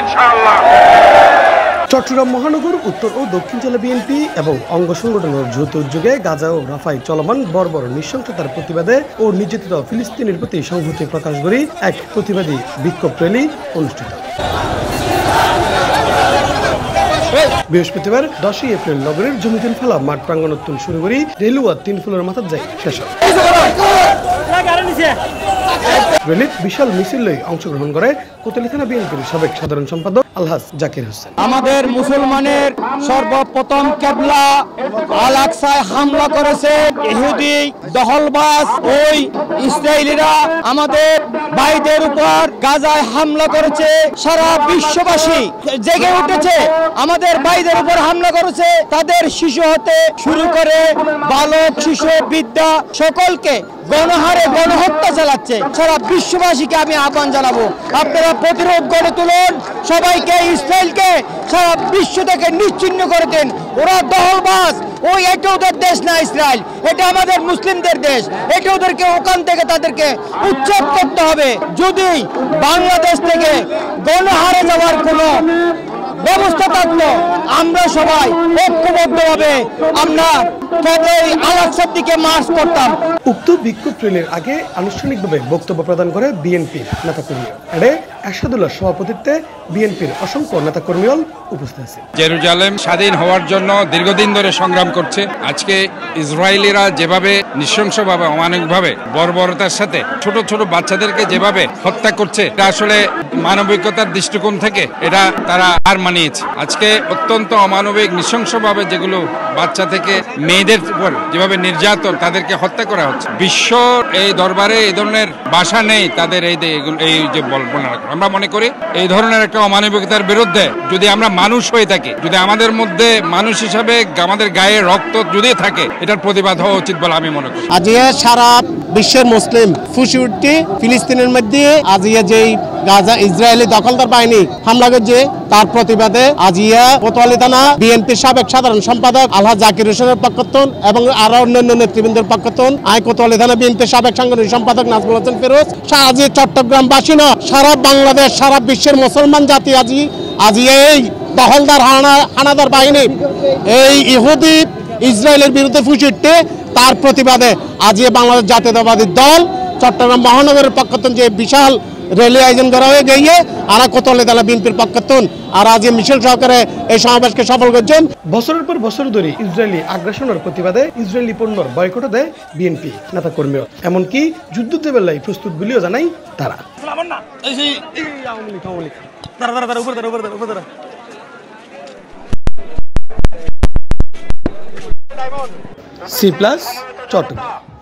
ইনশাআল্লাহ। চট্টগ্রাম মহানগর উত্তর ও দক্ষিণ জেলা বিএনপি এবং অঙ্গ সংগঠনের যৌথ উদ্যোগে গাজা ও রাফায় চলমান বর্বর নৃশংসতার প্রতিবাদে ও নির্যাতিত ফিলিস্তিনের প্রতি সংহতি প্রকাশ করে এক প্রতিবাদী বিক্ষোভ র্যালি অনুষ্ঠিত। বৃহস্পতিবার 10 এপ্রিল নগরের জমিতুল ফালা মাঠ প্রাঙ্গণোত্তোলন শুরু করে রেলুয়া 3 ফুলের মাথার যায় শেষ হয়। র্যালির বিশাল মিছিল লই অংশগ্রহণ করে কোতোয়ালি থানা বিএনপির সাবেক সাধারণ সম্পাদক আলহাজ জাকির হোসেন। আমাদের মুসলমানের সর্বপ্রথম কেবলা আল আকসায় হামলা করেছে ইহুদি দখলবাজ ওই ইসরায়েলিরা, আমাদের ভাইদের উপর গাজায় হামলা করেছে। সারা বিশ্ববাসী জেগে উঠেছে, আমাদের ভাইদের উপর হামলা করেছে। তাদের শিশু হতে শুরু করে বালক শিশু বিদ্যা সকলকে গণহারে গণহত্যা চালাচ্ছে। সারা বিশ্ববাসীকে আমি আহ্বান জানাবো, আপনারা প্রতিরোধ গড়ে তুলুন, সবাইকে ইসরায়েলকে সারা বিশ্ব থেকে নিশ্চিহ্ন করে দেন। ওরা দখলবাজ, এটা ওদের দেশ না ইসরায়েল, এটা আমাদের মুসলিমদের দেশ। এটা ওদেরকে ওখান থেকে তাদেরকে উচ্ছেদ করতে হবে। যদি বাংলাদেশ থেকে গণহারে যাওয়ার কোনো ব্যবস্থা থাকতো, আমরা সবাই ঐক্যবদ্ধভাবে আমরা আল-আকসার দিকে মার্চ করতাম। উক্ত বিক্ষোভ র্যালির আগে আনুষ্ঠানিকভাবে বক্তব্য প্রদান করে বিএনপির নেতাকর্মী। এতে এরশাদুল্লাহ সভাপতিত্বে বিএনপির অসংখ্য নেতাকর্মীও উপস্থিত আছে। জেরুজালেম স্বাধীন হওয়ার জন্য দীর্ঘদিন ধরে সংগ্রাম করছে। আজকে ইসরায়েলিরা যেভাবে নৃশংসভাবে অমানবিকভাবে বর্বরতার সাথে ছোট ছোট বাচ্চাদেরকে যেভাবে হত্যা করছে, এটা আসলে মানবিকতার দৃষ্টিকোণ থেকে এটা তারা হার মানিয়েছে। আজকে অত্যন্ত অমানবিক নৃশংসভাবে যেগুলো বাচ্চা থেকে মেয়েদের উপর যেভাবে নির্যাতন, তাদেরকে হত্যা করা হচ্ছে। বিশ্ব এই দরবারে এই ধরনের ভাষা নেই তাদের এই যে বলবনা। আমরা মনে করি এই ধরনের একটা অমানবিকতার বিরুদ্ধে যদি আমরা মানুষ হয়ে থাকি, যদি আমাদের মধ্যে মানুষ হিসাবে আমাদের গায়ে রক্ত যদি থাকে, এটার প্রতিবাদ হওয়া উচিত বলে আমি মনে করি। আজিয়া সারা বিশ্বের মুসলিম ফুসে উঠতে ফিলিস্তিনের মধ্যে আজিয়া যেই গাজা ইসরায়েলি দখলদার বাহিনী হামলা করছে, তার প্রতিবাদে আজিয়া কোতোয়ালি থানা বিএনপির সাবেক সাধারণ সম্পাদক আলহাজ জাকির হোসেনের পক্ষত্বন এবং আরো অন্যান্য নেতৃবৃন্দের পক্ষত্বন, কোতোয়ালি থানা বিএনপির সাবেক সাংগঠনিক সম্পাদক নাজমুল হোসেন ফিরোজ, আজি চট্টগ্রামবাসী না সারা বাংলাদেশ সারা বিশ্বের মুসলমান জাতি আজি এই দখলদার হানাদার বাহিনী এই ইহুদি ইসরায়েলের বিরুদ্ধে ফুসে উঠতে, তার প্রতিবাদে আজি বাংলাদেশ জাতীয়তাবাদী দল চট্টগ্রাম মহানগরের পক্ষত্বন যে বিশাল র্যালি আয়োজন করা হয়ে গিয়ে আর কোতোয়ালি থানা বিএনপির পক্ষত্বন আর আজ মিছিল সহকারে এই সমাবেশকে সফল করছেন। বছরের পর বছর ধরে ইসরায়েলি আগ্রাসনের প্রতিবাদে ইসরায়েলি পণ্যের বয়কট দেয় বিএনপি নেতাকর্মী, এমনকি যুদ্ধ বেলায় প্রস্তুত বলেও জানাই তারা। C+ চট্টগ্রাম।